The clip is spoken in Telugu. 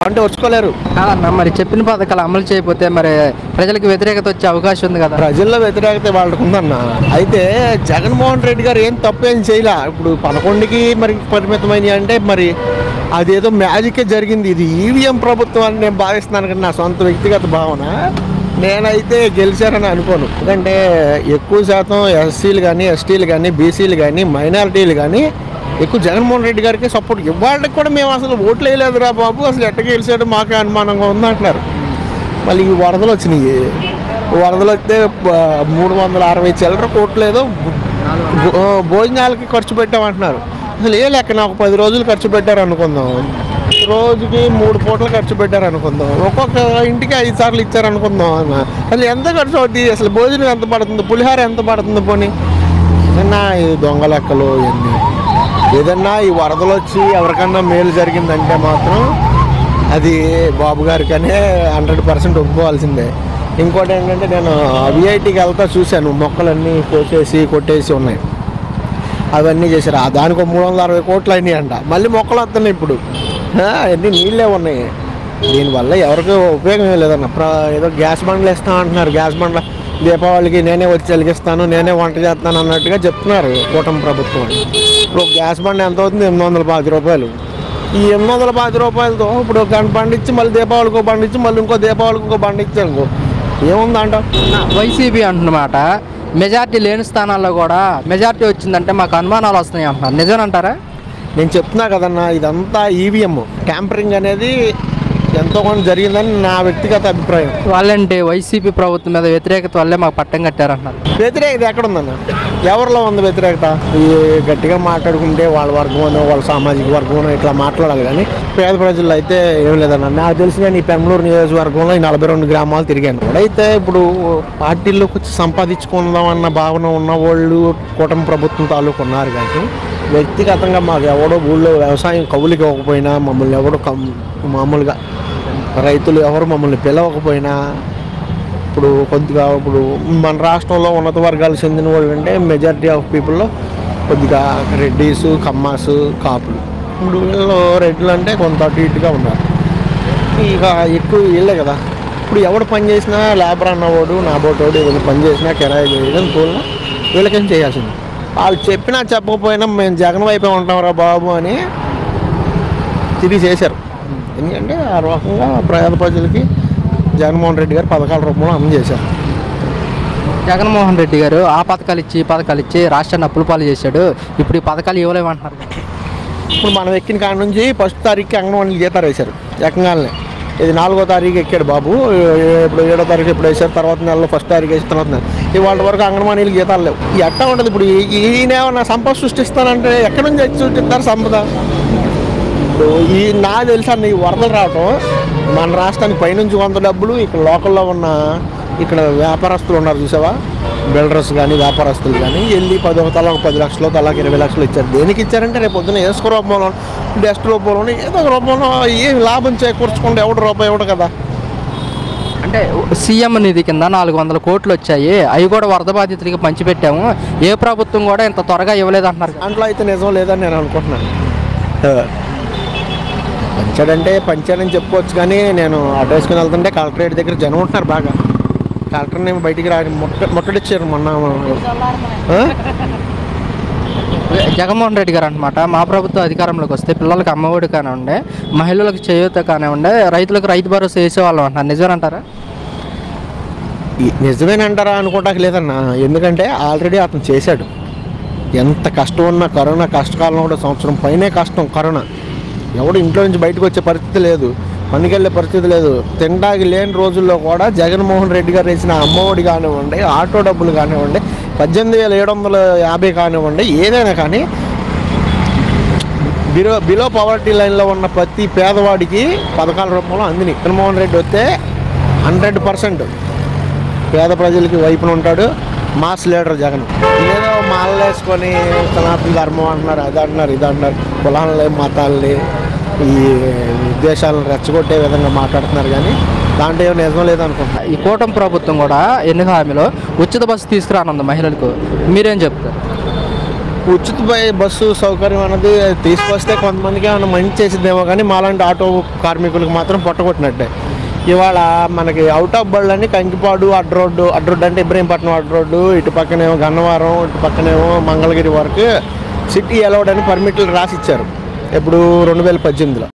అంటే వచ్చుకోలేరు కాదన్న, మరి చెప్పిన పథకాలు అమలు చేయకపోతే మరి ప్రజలకు వ్యతిరేకత వచ్చే అవకాశం ఉంది కదా. ప్రజల్లో వ్యతిరేకత వాళ్ళకు ఉందన్న. అయితే జగన్మోహన్ రెడ్డి గారు ఏం తప్పేం చేయలే. ఇప్పుడు 11కి మరి పరిమితమైనవి అంటే మరి అదేదో మ్యాజికే జరిగింది. ఇది ఈవీఎం ప్రభుత్వం అని నేను భావిస్తున్నాను, కానీ నా సొంత వ్యక్తిగత భావన. నేనైతే గెలిచారని అనుకోను. ఎందుకంటే ఎక్కువ శాతం ఎస్సీలు కానీ, ఎస్టీలు కానీ, బీసీలు కానీ, మైనారిటీలు కానీ ఎక్కువ జగన్మోహన్ రెడ్డి గారికి సపోర్ట్. ఇవాళకి కూడా మేము అసలు ఓట్లు వేయలేదురా బాబు, అసలు ఎట్ట గెలిచాడు మాకే అనుమానంగా ఉందంటున్నారు. మళ్ళీ ఈ వరదలు వచ్చినాయి. వరదలు వస్తే 360 చిల్లర కోట్లు ఏదో భోజనాలకి ఖర్చు పెట్టామంటున్నారు. అసలు ఏ లెక్కన ఒక 10 రోజులు ఖర్చు పెట్టారు అనుకుందాం, రోజుకి 3 పూటలు ఖర్చు పెట్టారు అనుకుందాం, ఒక్కొక్క ఇంటికి 5 సార్లు ఇచ్చారు అనుకుందాం. అసలు ఎంత ఖర్చు అవుతుంది, అసలు భోజనం ఎంత పడుతుంది, పులిహార ఎంత పడుతుంది? పోనీ ఏదన్నా ఈ దొంగ లెక్కలు ఇవన్నీ. ఏదన్నా ఈ వరదలు వచ్చి ఎవరికన్నా మేలు జరిగిందంటే మాత్రం అది బాబు గారికనే 100% ఒప్పుకోవాల్సిందే. ఇంకోటి ఏంటంటే నేను విఐటీకి వెళ్తా చూశాను, మొక్కలన్నీ కోసేసి కొట్టేసి ఉన్నాయి, అవన్నీ చేశారు. దానికి 360 కోట్లు అయినాయి అంట. మళ్ళీ మొక్కలు వస్తున్నాయి ఇప్పుడు, అన్నీ నీళ్ళే ఉన్నాయి. దీనివల్ల ఎవరికి ఉపయోగం లేదన్న. ఏదో గ్యాస్ బండ్లు ఇస్తాం అంటున్నారు. గ్యాస్ బండ్ల దీపావళికి నేనే వచ్చి వెలిగిస్తాను, నేనే వంట చేస్తాను అన్నట్టుగా చెప్తున్నారు కూటమి ప్రభుత్వం. ఇప్పుడు గ్యాస్ బండ్ ఎంత అవుతుంది? 810 రూపాయలు. ఈ 810 రూపాయలతో ఇప్పుడు గంట బండి ఇచ్చి మళ్ళీ దీపావళికి బండి ఇచ్చి మళ్ళీ ఇంకో దీపావళికి ఇంకో బండి ఇచ్చి అనుకో ఏముందంట. వైసీపీ అంటున్నమాట మెజార్టీ లేని స్థానాల్లో కూడా మెజార్టీ వచ్చిందంటే మాకు అనుమానాలు వస్తున్నాయి అంటున్నారు. నిజమేనంటారా? నేను చెప్తున్నా కదన్నా, ఇదంతా ఈవీఎం ట్యాంపరింగ్ అనేది ఎంతో కొంత జరిగిందని నా వ్యక్తిగత అభిప్రాయం. వాళ్ళంటే వైసీపీ ప్రభుత్వం మీద వ్యతిరేకత వల్లే మాకు పట్టం కట్టారంటున్నారు. వ్యతిరేకత ఎక్కడుందన్న? ఎవరిలో ఉంది వ్యతిరేకత? ఈ గట్టిగా మాట్లాడుకుంటే వాళ్ళ వర్గమనో వాళ్ళ సామాజిక వర్గమనో ఇట్లా మాట్లాడాలి, కానీ పేద ప్రజల్లో అయితే ఏం లేదన్న. నాకు తెలిసి నేను ఈ పెంబలూరు నియోజకవర్గంలో ఈ 42 గ్రామాలు తిరిగాను. అయితే ఇప్పుడు పార్టీల్లోకి వచ్చి సంపాదించుకుందాం అన్న భావన ఉన్న వాళ్ళు కూటమి ప్రభుత్వం తాలూకు ఉన్నారు. కానీ వ్యక్తిగతంగా మాకు ఎవడో ఊళ్ళో వ్యవసాయం కవులకి ఇవ్వకపోయినా, మమ్మల్ని ఎవడో మామూలుగా రైతులు ఎవరు మమ్మల్ని పిలవకపోయినా, ఇప్పుడు కొద్దిగా ఇప్పుడు మన రాష్ట్రంలో ఉన్నత వర్గాలకు చెందిన వాళ్ళు అంటే మెజారిటీ ఆఫ్ పీపుల్లో కొద్దిగా రెడ్డీసు, కమ్మాసు, కాపులు. ఇప్పుడు వీళ్ళు రెడ్లు అంటే కొంత అటు ఇటుగా ఉన్నారు. ఇక ఎక్కువ వీళ్ళే కదా. ఇప్పుడు ఎవడు పని చేసినా లేబర్ అన్నవాడు, నాబోటోడు ఏదైనా పని చేసినా కిరాయి చేయడం తోలినా వీళ్ళకేం చేయాల్సింది. వాళ్ళు చెప్పినా చెప్పకపోయినా మేము జగన్ వైపే ఉంటాంరా బాబు అని తిరిగి చేశారు. ఎందుకంటే ఆ రకంగా పేద ప్రజలకి జగన్మోహన్ రెడ్డి గారు పథకాల రూపంలో అందజేశారు. జగన్మోహన్ రెడ్డి గారు ఆ పథకాలు ఇచ్చి రాష్ట్రాన్ని అప్పుల పాలు చేశాడు. ఇప్పుడు ఈ పథకాలు ఇవ్వలేమంటున్నారు. ఇప్పుడు మనం ఎక్కిన కాడ నుంచి 1వ తారీఖుకి అంగన్వాడీలు జీతాలు వేశారు. ఏకంగానే ఇది 4వ తారీఖు ఎక్కాడు బాబు. ఇప్పుడు 7వ తారీఖు ఇప్పుడు వేశారు. తర్వాత నెలలో 1వ తారీఖు వేసిన తర్వాత ఇవాళ వరకు అంగన్వాడీలు జీతాలు లేవు. ఎట్లా ఉంటుంది? ఇప్పుడు ఈయనేమన్నా సంపద సృష్టిస్తానంటే ఎక్కడి నుంచి సృష్టిస్తారు సంపద? ఇప్పుడు నాకు తెలుసా, ఈ వరదలు రావటం మన రాష్ట్రానికి పైనుంచి 100 డబ్బులు, ఇక్కడ లోకల్లో ఉన్న ఇక్కడ వ్యాపారస్తులు ఉన్నారు చూసావా, బిల్డర్స్ కానీ వ్యాపారస్తులు కానీ వెళ్ళి 10 తలాకు 10 లక్షలు, తలాకు 20 లక్షలు ఇచ్చారు. దేనికి ఇచ్చారంటే రేపు పొద్దున్న ఏసుక రూపంలో, డెస్ట్ రూపంలో, ఏదో ఒక రూపంలో ఏం లాభం చేకూర్చుకుంటే ఎవడు రూపాయి ఎవడు కదా. అంటే సీఎం నిధి కింద 400 కోట్లు వచ్చాయి, అవి కూడా వరద బాధితులకి పంచిపెట్టాము, ఏ ప్రభుత్వం కూడా ఇంత త్వరగా ఇవ్వలేదు అంటున్నారు. దాంట్లో అయితే నిజం లేదని నేను అనుకుంటున్నాను. పంచాడని చెప్పుకోవచ్చు, కానీ నేను ఆటో వేసుకుని వెళ్తుంటే కలెక్టరేట్ దగ్గర జనం ఉంటున్నారు బాగా. కలెక్టర్ని బయటికి ముట్టడిచ్చారు మొన్న. జగన్మోహన్ రెడ్డి గారు అనమాట మా ప్రభుత్వం అధికారంలోకి వస్తే పిల్లలకు అమ్మఒడి కానివ్వండి, మహిళలకు చేయూత కానివ్వండి, రైతులకు రైతు భరోసా వేసేవాళ్ళం అంటున్నారు. నిజమేనంటారా? నిజమేనంటారా అనుకోవటానికి లేదన్నా. ఎందుకంటే ఆల్రెడీ అతను చేశాడు. ఎంత కష్టం ఉన్నా కరోనా కష్టకాలంలో కూడా సంవత్సరం పైనే కష్టం. కరోనా ఎవడు ఇంట్లో నుంచి బయటకు వచ్చే పరిస్థితి లేదు, పనికి వెళ్ళే పరిస్థితి లేదు. తినడానికి లేని రోజుల్లో కూడా జగన్మోహన్ రెడ్డి గారు వేసిన అమ్మఒడి కానివ్వండి, ఆటో డబ్బులు కానివ్వండి, 18,750 కానివ్వండి, ఏదైనా కానీ బిలో పవర్టీ లైన్లో ఉన్న ప్రతి పేదవాడికి పథకాల రూపంలో అందిని. జగన్మోహన్ రెడ్డి వస్తే 100% పేద ప్రజలకి వైపున ఉంటాడు. Mass leader Jagan. ఏదో మాలలు వేసుకొని సనాతన ధర్మం అంటున్నారు, అది అంటున్నారు, ఇది అంటున్నారు, కులాలని మతాలని ఈ ఉద్దేశాలను రెచ్చగొట్టే విధంగా మాట్లాడుతున్నారు. కానీ దాంట్లో ఏమో నిజం లేదనుకుంటున్నా. ఈ కూటమి ప్రభుత్వం కూడా ఎన్నిక హామీలో ఉచిత బస్సు తీసుకురానుంది మహిళలకు. మీరేం చెప్తారు? ఉచిత బస్సు సౌకర్యం అనేది తీసుకొస్తే కొంతమందికి ఏమైనా మంచి చేసిద్దేమో, కానీ మాలాంటి ఆటో కార్మికులకు మాత్రం పొట్టగొట్టినట్టే. ఇవాళ మనకి అవుట్ ఆఫ్ బళ్ళని కంకిపాడు అడ్రోడ్డు అంటే ఇబ్రహీంపట్నం అడ్రోడ్డు, ఇటు పక్కనేమో గన్నవరం, ఇటు పక్కనేమో మంగళగిరి వరకు సిటీ అలౌడ్ అని పర్మిట్లు రాసిచ్చారు ఎప్పుడు 2018లో.